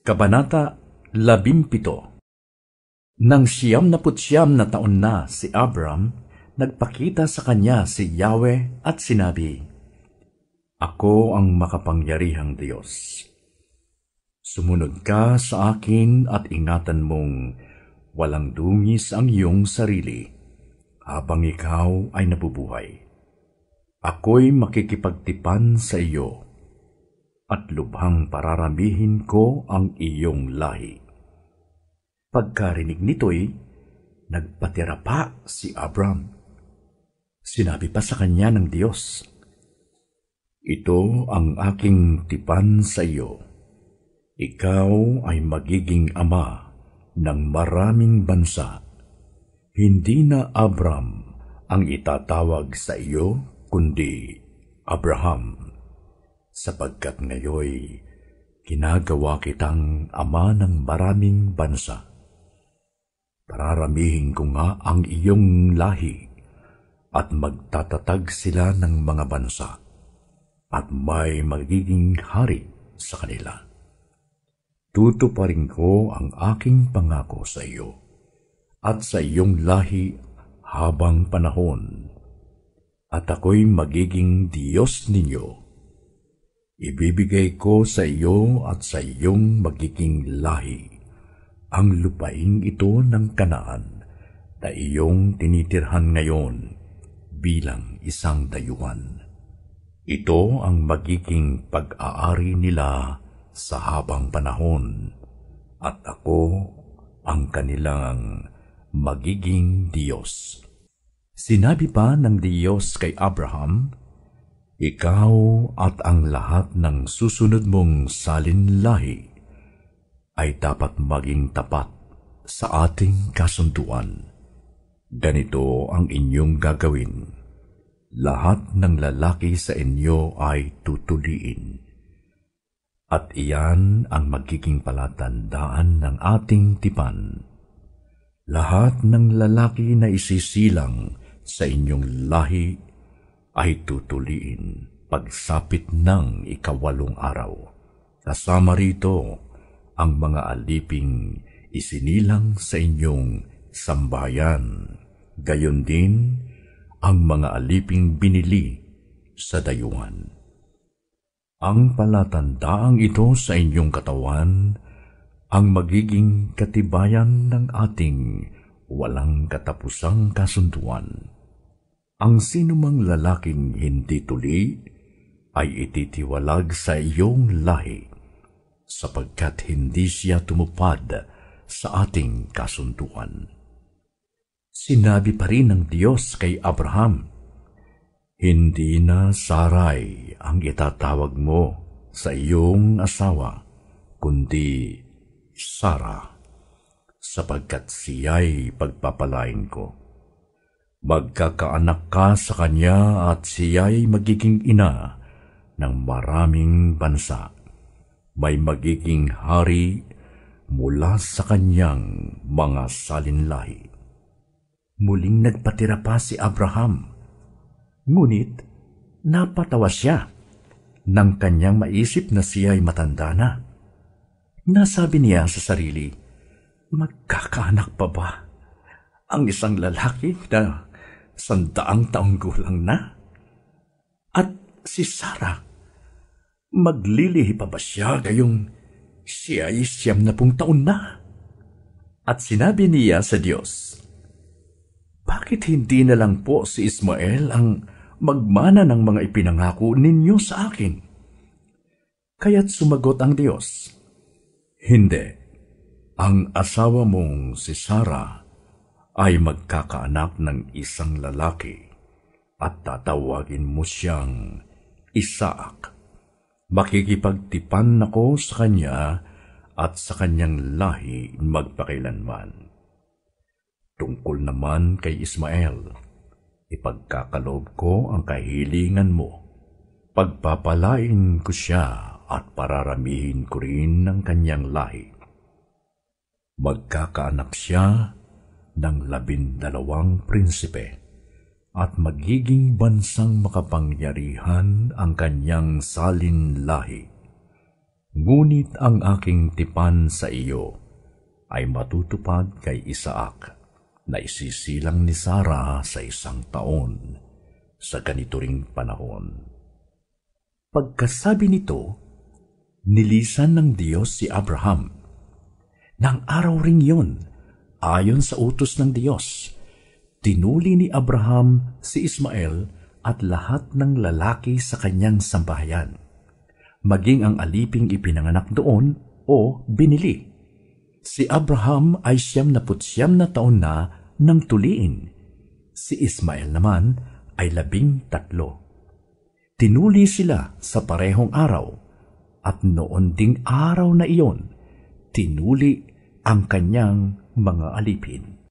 Kabanata 17. Nang 99 na taon na si Abram, nagpakita sa kanya si Yahweh at sinabi, "Ako ang makapangyarihang Diyos. Sumunod ka sa akin at ingatan mong walang dungis ang iyong sarili habang ikaw ay nabubuhay. Ako'y makikipagtipan sa iyo at lubhang pararamihin ko ang iyong lahi." Pagkarinig nito'y nagpatira pa si Abram. Sinabi pa sa kanya ng Diyos, "Ito ang aking tipan sa iyo. Ikaw ay magiging ama ng maraming bansa. Hindi na Abram ang itatawag sa iyo, kundi Abraham, sapagkat ngayoy ginagawa kitang ama ng maraming bansa. Pararamihin ko nga ang iyong lahi at magtatatag sila ng mga bansa at may magiging hari sa kanila. Tutuparin ko ang aking pangako sa iyo at sa iyong lahi habang panahon, at ako'y magiging Diyos ninyo. Ibibigay ko sa iyo at sa iyong magiging lahi ang lupaing ito ng Kanaan na iyong tinitirhan ngayon bilang isang dayuhan. Ito ang magiging pag-aari nila sa habang panahon, at ako ang kanilang magiging Diyos." Sinabi pa ng Diyos kay Abraham, "Ikaw at ang lahat ng susunod mong salinlahi ay dapat maging tapat sa ating kasunduan. Ganito ang inyong gagawin. Lahat ng lalaki sa inyo ay tutuliin. At iyan ang magiging palatandaan ng ating tipan. Lahat ng lalaki na isisilang sa inyong lahi ay tutuliin pagsapit ng 8 araw. Kasama rito ang mga aliping isinilang sa inyong sambahayan, gayon din ang mga aliping binili sa dayuhan. Ang palatandaang ito sa inyong katawan ang magiging katibayan ng ating walang katapusang kasunduan. Ang sinumang lalaking hindi tuli ay ititiwalag sa iyong lahi, sapagkat hindi siya tumupad sa ating kasunduan." Sinabi pa rin ng Diyos kay Abraham, "Hindi na Sarai ang itatawag mo sa iyong asawa, kundi Sara, sapagkat siya'y pagpapalain ko. Magkakaanak ka sa kanya at siya'y magiging ina ng maraming bansa. May magiging hari mula sa kanyang mga salinlahi." Muling nagpatira pa si Abraham, ngunit napatawa siya nang kanyang maisip na siya'y matanda na. Nasabi niya sa sarili, "Magkakaanak pa ba ang isang lalaki na 100 taong gulang na? At si Sara, maglilihi pa ba siya gayong siya'y 90 taon na?" At sinabi niya sa Diyos, "Bakit hindi na lang po si Ismael ang magmana ng mga ipinangako ninyo sa akin?" Kaya't sumagot ang Diyos, "Hindi, ang asawa mong si Sara ay magkakaanak ng isang lalaki at tatawagin mo siyang Isaac. Makikipagtipan ako sa kanya at sa kanyang lahi magpakailanman. Tungkol naman kay Ismael, ipagkakaloob ko ang kahilingan mo. Pagpapalain ko siya at pararamihin ko rin ng kanyang lahi. Magkakaanak siya ng 12 prinsipe at magiging bansang makapangyarihan ang kanyang salinlahi. Ngunit ang aking tipan sa iyo ay matutupad kay Isaac, na isisilang ni Sara sa 1 taon sa ganito ring panahon. Pagkasabi nito, nilisan ng Diyos si Abraham. Nang araw ring yun, ayon sa utos ng Diyos, tinuli ni Abraham si Ismael at lahat ng lalaki sa kanyang sambahayan, maging ang aliping ipinanganak doon o binili. Si Abraham ay 99 na taon na nang tuliin. Si Ismael naman ay 13. Tinuli sila sa parehong araw, at noon ding araw na iyon, tinuli ang kanyang mga alipin.